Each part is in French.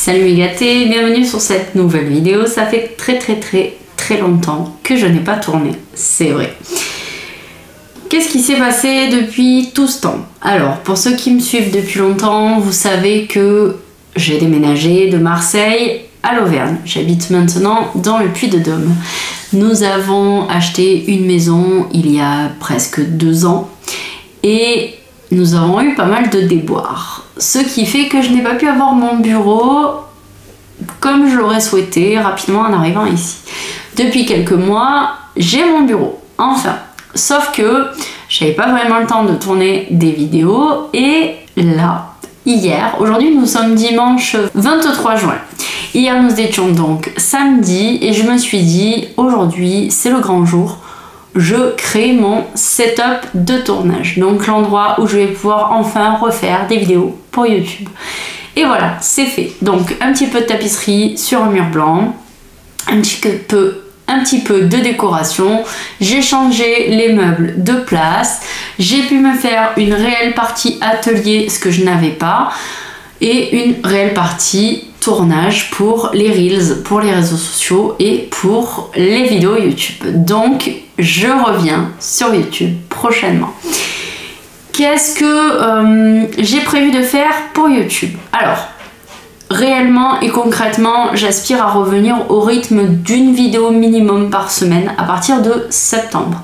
Salut mes gâtés, bienvenue sur cette nouvelle vidéo. Ça fait très longtemps que je n'ai pas tourné, c'est vrai. Qu'est-ce qui s'est passé depuis tout ce temps? Alors, pour ceux qui me suivent depuis longtemps, vous savez que j'ai déménagé de Marseille à l'Auvergne. J'habite maintenant dans le Puy-de-Dôme. Nous avons acheté une maison il y a presque 2 ans et nous avons eu pas mal de déboires. Ce qui fait que je n'ai pas pu avoir mon bureau comme je l'aurais souhaité rapidement en arrivant ici. Depuis quelques mois, j'ai mon bureau, enfin. Sauf que j'avais pas vraiment le temps de tourner des vidéos et là, hier, aujourd'hui nous sommes dimanche 23 juin. Hier nous étions donc samedi et je me suis dit aujourd'hui c'est le grand jour. Je crée mon setup de tournage, donc l'endroit où je vais pouvoir enfin refaire des vidéos pour YouTube. Et voilà, c'est fait. Donc un petit peu de tapisserie sur un mur blanc, un petit peu de décoration, j'ai changé les meubles de place, j'ai pu me faire une réelle partie atelier, ce que je n'avais pas, et une réelle partie tournage pour les Reels, pour les réseaux sociaux et pour les vidéos YouTube. Donc je reviens sur YouTube prochainement. Qu'est-ce que j'ai prévu de faire pour YouTube? Alors, réellement et concrètement, j'aspire à revenir au rythme d'une vidéo minimum par semaine à partir de septembre.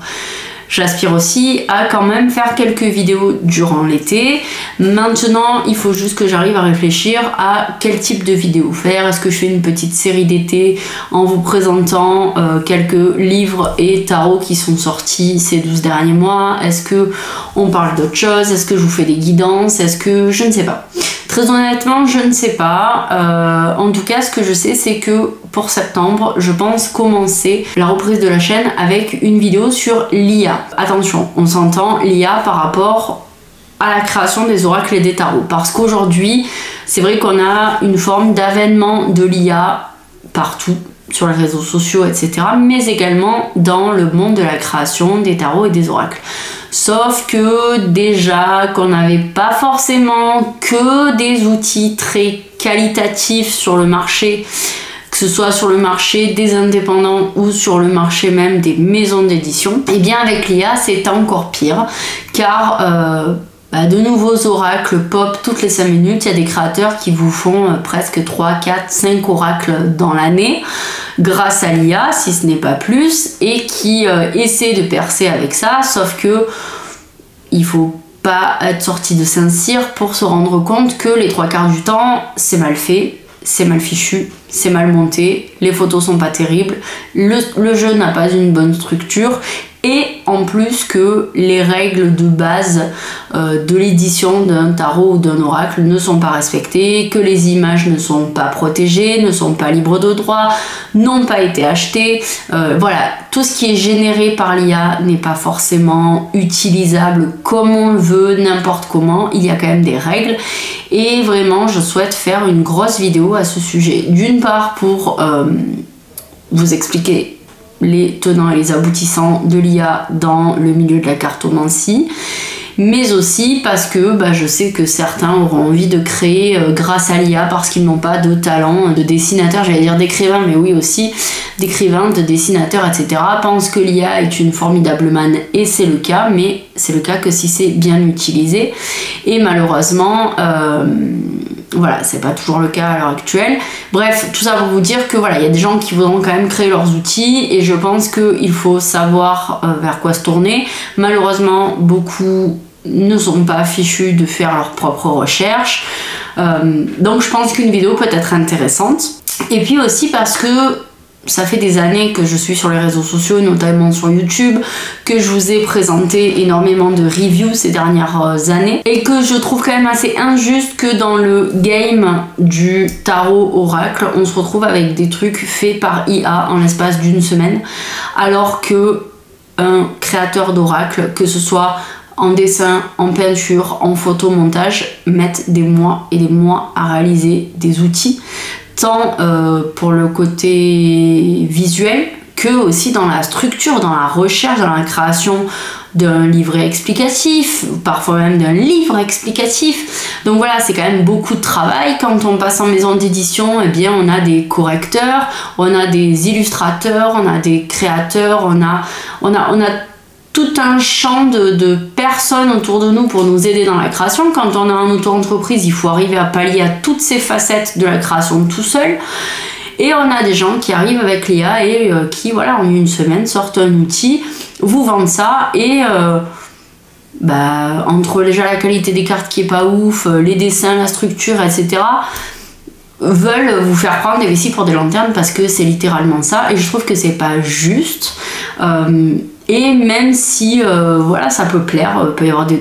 J'aspire aussi à quand même faire quelques vidéos durant l'été. Maintenant, il faut juste que j'arrive à réfléchir à quel type de vidéo faire. Est-ce que je fais une petite série d'été en vous présentant quelques livres et tarots qui sont sortis ces 12 derniers mois? Est-ce que on parle d'autre chose? Est-ce que je vous fais des guidances? Est-ce que... je ne sais pas. Très honnêtement, je ne sais pas. En tout cas, ce que je sais, c'est que pour septembre, je pense commencer la reprise de la chaîne avec une vidéo sur l'IA. Attention, on s'entend l'IA par rapport à la création des oracles et des tarots. Parce qu'aujourd'hui, c'est vrai qu'on a une forme d'avènement de l'IA partout, sur les réseaux sociaux, etc. Mais également dans le monde de la création des tarots et des oracles. Sauf que déjà qu'on n'avait pas forcément que des outils très qualitatifs sur le marché, que ce soit sur le marché des indépendants ou sur le marché même des maisons d'édition, et bien avec l'IA c'est encore pire car de nouveaux oracles pop toutes les 5 minutes. Il y a des créateurs qui vous font presque 3, 4, 5 oracles dans l'année grâce à l'IA, si ce n'est pas plus, et qui essaient de percer avec ça, sauf que il faut pas être sorti de Saint-Cyr pour se rendre compte que les 3/4 du temps, c'est mal fait, c'est mal fichu, c'est mal monté, les photos sont pas terribles, le jeu n'a pas une bonne structure, et en plus que les règles de base de l'édition d'un tarot ou d'un oracle ne sont pas respectées, que les images ne sont pas protégées, ne sont pas libres de droit, n'ont pas été achetées. Voilà, tout ce qui est généré par l'IA n'est pas forcément utilisable comme on le veut, n'importe comment. Il y a quand même des règles et vraiment je souhaite faire une grosse vidéo à ce sujet. D'une part pour vous expliquer les tenants et les aboutissants de l'IA dans le milieu de la cartomancie, mais aussi parce que je sais que certains auront envie de créer grâce à l'IA parce qu'ils n'ont pas de talent de dessinateur, j'allais dire d'écrivain, mais oui aussi d'écrivain, de dessinateur, etc. Pensent que l'IA est une formidable manne et c'est le cas, mais c'est le cas que si c'est bien utilisé. Et malheureusement, voilà, c'est pas toujours le cas à l'heure actuelle. Bref, tout ça pour vous dire que voilà, il y a des gens qui voudront quand même créer leurs outils et je pense qu'il faut savoir vers quoi se tourner. Malheureusement, beaucoup ne sont pas fichus de faire leurs propres recherches. Donc je pense qu'une vidéo peut être intéressante. Et puis aussi parce que ça fait des années que je suis sur les réseaux sociaux, notamment sur YouTube, que je vous ai présenté énormément de reviews ces dernières années et que je trouve quand même assez injuste que dans le game du tarot oracle, on se retrouve avec des trucs faits par IA en l'espace d'une semaine, alors que un créateur d'oracle, que ce soit en dessin, en peinture, en photomontage, mettent des mois et des mois à réaliser des outils, tant pour le côté visuel que aussi dans la structure, dans la recherche, dans la création d'un livret explicatif, parfois même d'un livre explicatif. Donc voilà, c'est quand même beaucoup de travail. Quand on passe en maison d'édition, eh bien on a des correcteurs, on a des illustrateurs, on a des créateurs, on a tout un champ de personnes autour de nous pour nous aider dans la création. Quand on est en auto-entreprise, il faut arriver à pallier à toutes ces facettes de la création tout seul. Et on a des gens qui arrivent avec l'IA et qui, voilà, en une semaine, sortent un outil, vous vendent ça et entre déjà la qualité des cartes qui est pas ouf, les dessins, la structure, etc., veulent vous faire prendre des vessies pour des lanternes parce que c'est littéralement ça. Et je trouve que c'est pas juste. Et même si voilà, ça peut plaire,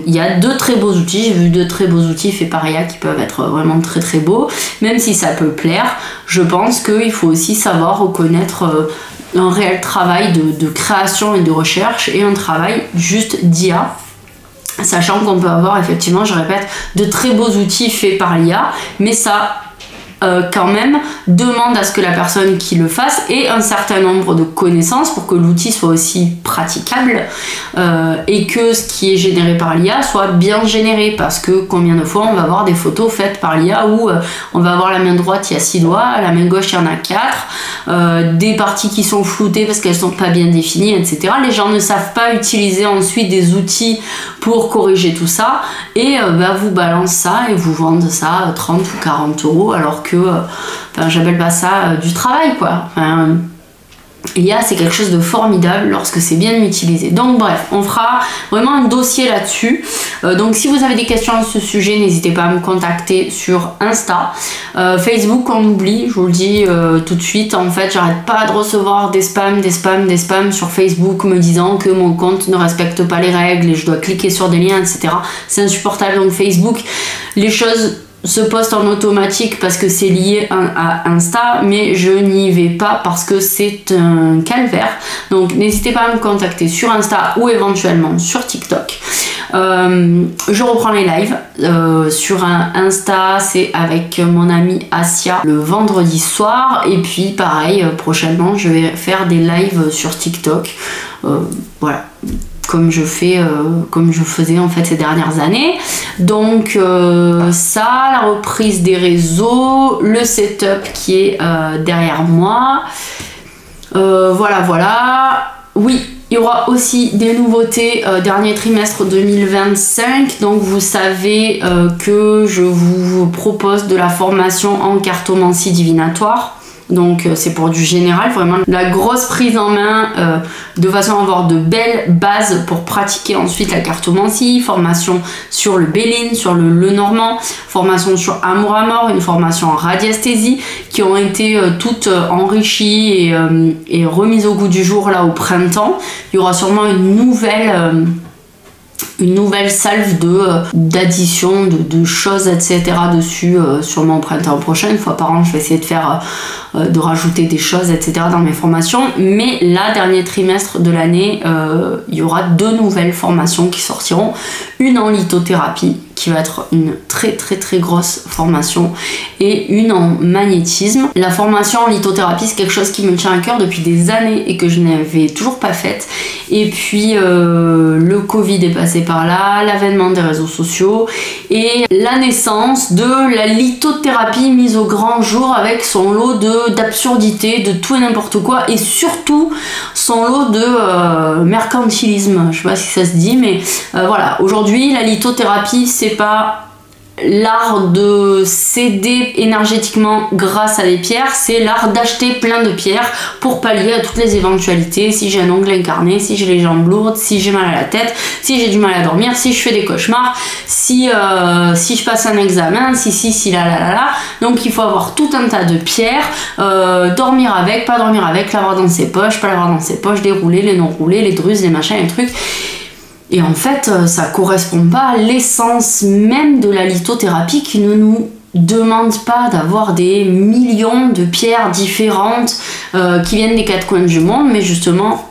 il y a de très beaux outils, j'ai vu de très beaux outils faits par IA qui peuvent être vraiment très très beaux, même si ça peut plaire, je pense qu'il faut aussi savoir reconnaître un réel travail de création et de recherche et un travail juste d'IA. Sachant qu'on peut avoir effectivement, je répète, de très beaux outils faits par l'IA, mais ça quand même demande à ce que la personne qui le fasse ait un certain nombre de connaissances pour que l'outil soit aussi praticable et que ce qui est généré par l'IA soit bien généré, parce que combien de fois on va avoir des photos faites par l'IA où on va avoir la main droite, il y a 6 doigts, la main gauche, il y en a 4, des parties qui sont floutées parce qu'elles sont pas bien définies, etc. Les gens ne savent pas utiliser ensuite des outils pour corriger tout ça et vous balancent ça et vous vendent ça 30 ou 40 euros alors que j'appelle pas ça du travail, quoi. L'IA, c'est quelque chose de formidable lorsque c'est bien utilisé. Donc bref, on fera vraiment un dossier là-dessus. Donc si vous avez des questions à ce sujet, n'hésitez pas à me contacter sur Insta. Facebook, on oublie, je vous le dis tout de suite. En fait, j'arrête pas de recevoir des spams sur Facebook me disant que mon compte ne respecte pas les règles et je dois cliquer sur des liens, etc. C'est insupportable. Donc Facebook, les choses se poste en automatique parce que c'est lié à Insta, mais je n'y vais pas parce que c'est un calvaire. Donc n'hésitez pas à me contacter sur Insta ou éventuellement sur TikTok. Je reprends les lives sur Insta, c'est avec mon amie Asia le vendredi soir, et puis pareil, prochainement je vais faire des lives sur TikTok, voilà, comme je faisais en fait ces dernières années. Donc ça, la reprise des réseaux, le setup qui est derrière moi, voilà. Oui, il y aura aussi des nouveautés dernier trimestre 2025. Donc vous savez que je vous propose de la formation en cartomancie divinatoire. Donc c'est pour du général, vraiment la grosse prise en main de façon à avoir de belles bases pour pratiquer ensuite la cartomancie, formation sur le Béline, sur le Lenormand, formation sur Amour à mort, une formation en radiesthésie qui ont été toutes enrichies et remises au goût du jour là au printemps. Il y aura sûrement une nouvelle salve d'addition de choses, etc. dessus, sûrement au printemps prochain. Une fois par an, je vais essayer de rajouter des choses, etc. dans mes formations. Mais là, dernier trimestre de l'année, il y aura 2 nouvelles formations qui sortiront. Une en lithothérapie, qui va être une très grosse formation, et une en magnétisme. La formation en lithothérapie, c'est quelque chose qui me tient à cœur depuis des années et que je n'avais toujours pas faite. Et puis le Covid est passé par là, l'avènement des réseaux sociaux et la naissance de la lithothérapie mise au grand jour avec son lot d'absurdité, de tout et n'importe quoi, et surtout son lot de mercantilisme. Je sais pas si ça se dit, mais voilà, aujourd'hui la lithothérapie, c'est pas l'art de s'aider énergétiquement grâce à des pierres, c'est l'art d'acheter plein de pierres pour pallier à toutes les éventualités. Si j'ai un ongle incarné, si j'ai les jambes lourdes, si j'ai mal à la tête, si j'ai du mal à dormir, si je fais des cauchemars, si je passe un examen, si là. Donc il faut avoir tout un tas de pierres, dormir avec, pas dormir avec, l'avoir dans ses poches, pas l'avoir dans ses poches, dérouler, les non rouler, les druses, les machins, les trucs. Et en fait, ça correspond pas à l'essence même de la lithothérapie, qui ne nous demande pas d'avoir des millions de pierres différentes qui viennent des 4 coins du monde, mais justement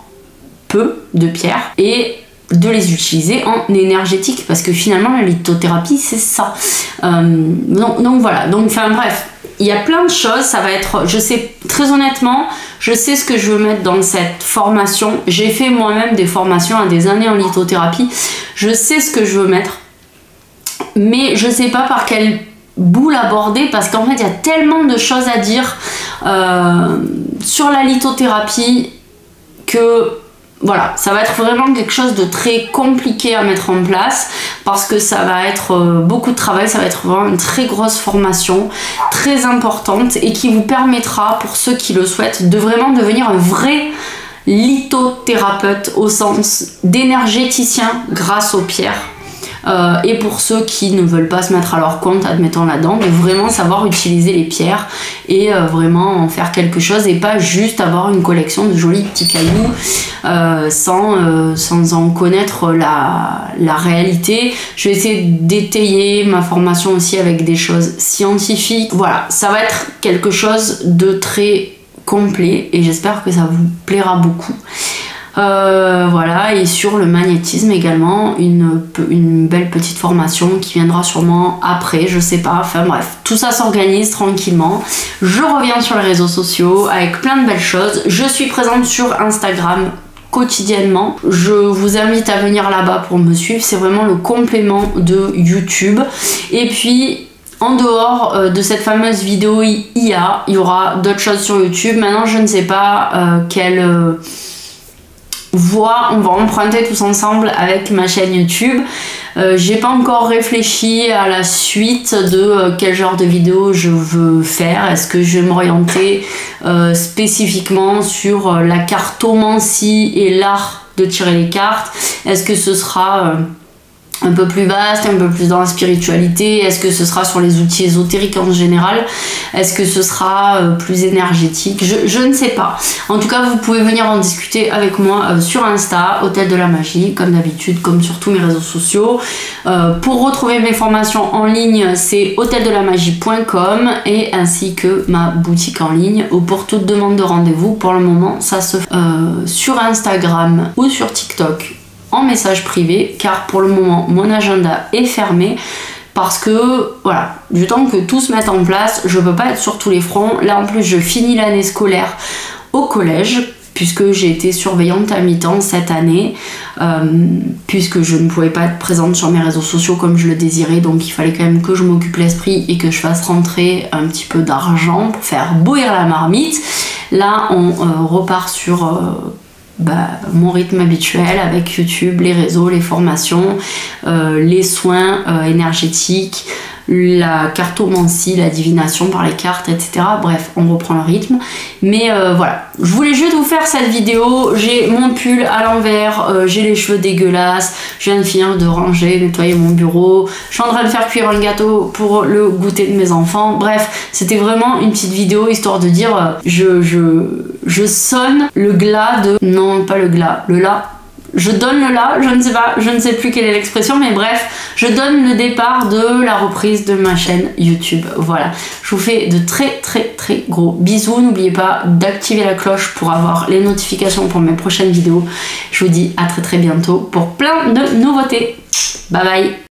peu de pierres, et de les utiliser en énergétique, parce que finalement la lithothérapie c'est ça. Donc voilà, donc enfin bref, il y a plein de choses, ça va être, je sais, très honnêtement, je sais ce que je veux mettre dans cette formation. J'ai fait moi-même des formations à des années en lithothérapie. Je sais ce que je veux mettre, mais je sais pas par quel bout l'aborder, parce qu'en fait, il y a tellement de choses à dire sur la lithothérapie que voilà, ça va être vraiment quelque chose de très compliqué à mettre en place, parce que ça va être beaucoup de travail, ça va être vraiment une très grosse formation, très importante, et qui vous permettra, pour ceux qui le souhaitent, de vraiment devenir un vrai lithothérapeute au sens d'énergéticien grâce aux pierres. Et pour ceux qui ne veulent pas se mettre à leur compte, admettons là-dedans, de vraiment savoir utiliser les pierres et vraiment en faire quelque chose, et pas juste avoir une collection de jolis petits cailloux sans en connaître la réalité. Je vais essayer d'étayer ma formation aussi avec des choses scientifiques. Voilà, ça va être quelque chose de très complet et j'espère que ça vous plaira beaucoup. Voilà, et sur le magnétisme également, une belle petite formation qui viendra sûrement après, je sais pas, enfin bref, tout ça s'organise tranquillement. Je reviens sur les réseaux sociaux avec plein de belles choses. Je suis présente sur Instagram quotidiennement. Je vous invite à venir là-bas pour me suivre, c'est vraiment le complément de YouTube. Et puis en dehors de cette fameuse vidéo IA, il y aura d'autres choses sur YouTube. Maintenant, je ne sais pas quelle voie on va emprunter tous ensemble avec ma chaîne YouTube. J'ai pas encore réfléchi à la suite de quel genre de vidéo je veux faire. Est-ce que je vais m'orienter spécifiquement sur la cartomancie et l'art de tirer les cartes? Est-ce que ce sera un peu plus vaste, un peu plus dans la spiritualité? Est-ce que ce sera sur les outils ésotériques en général? Est-ce que ce sera plus énergétique? Je ne sais pas. En tout cas, vous pouvez venir en discuter avec moi sur Insta, Hôtel de la Magie, comme d'habitude, comme sur tous mes réseaux sociaux. Pour retrouver mes formations en ligne, c'est hôteldelamagie.com et ainsi que ma boutique en ligne, où pour toute demande de rendez-vous, pour le moment, ça se fait sur Instagram ou sur TikTok en message privé, car pour le moment mon agenda est fermé parce que voilà, du temps que tout se mette en place, je peux pas être sur tous les fronts. Là en plus je finis l'année scolaire au collège puisque j'ai été surveillante à mi-temps cette année, puisque je ne pouvais pas être présente sur mes réseaux sociaux comme je le désirais, donc il fallait quand même que je m'occupe l'esprit et que je fasse rentrer un petit peu d'argent pour faire bouillir la marmite. Là on repart sur mon rythme habituel avec YouTube, les réseaux, les formations, les soins énergétiques, la cartomancie, la divination par les cartes, etc. Bref, on reprend le rythme. Mais voilà, je voulais juste vous faire cette vidéo. J'ai mon pull à l'envers, j'ai les cheveux dégueulasses, je viens de finir de ranger, nettoyer mon bureau, je suis en train de faire cuire un gâteau pour le goûter de mes enfants. Bref, c'était vraiment une petite vidéo histoire de dire je sonne le glas de... Non, pas le glas, le la. Je donne le là, je ne sais pas, je ne sais plus quelle est l'expression, mais bref, je donne le départ de la reprise de ma chaîne YouTube. Voilà, je vous fais de très gros bisous. N'oubliez pas d'activer la cloche pour avoir les notifications pour mes prochaines vidéos. Je vous dis à très bientôt pour plein de nouveautés. Bye bye.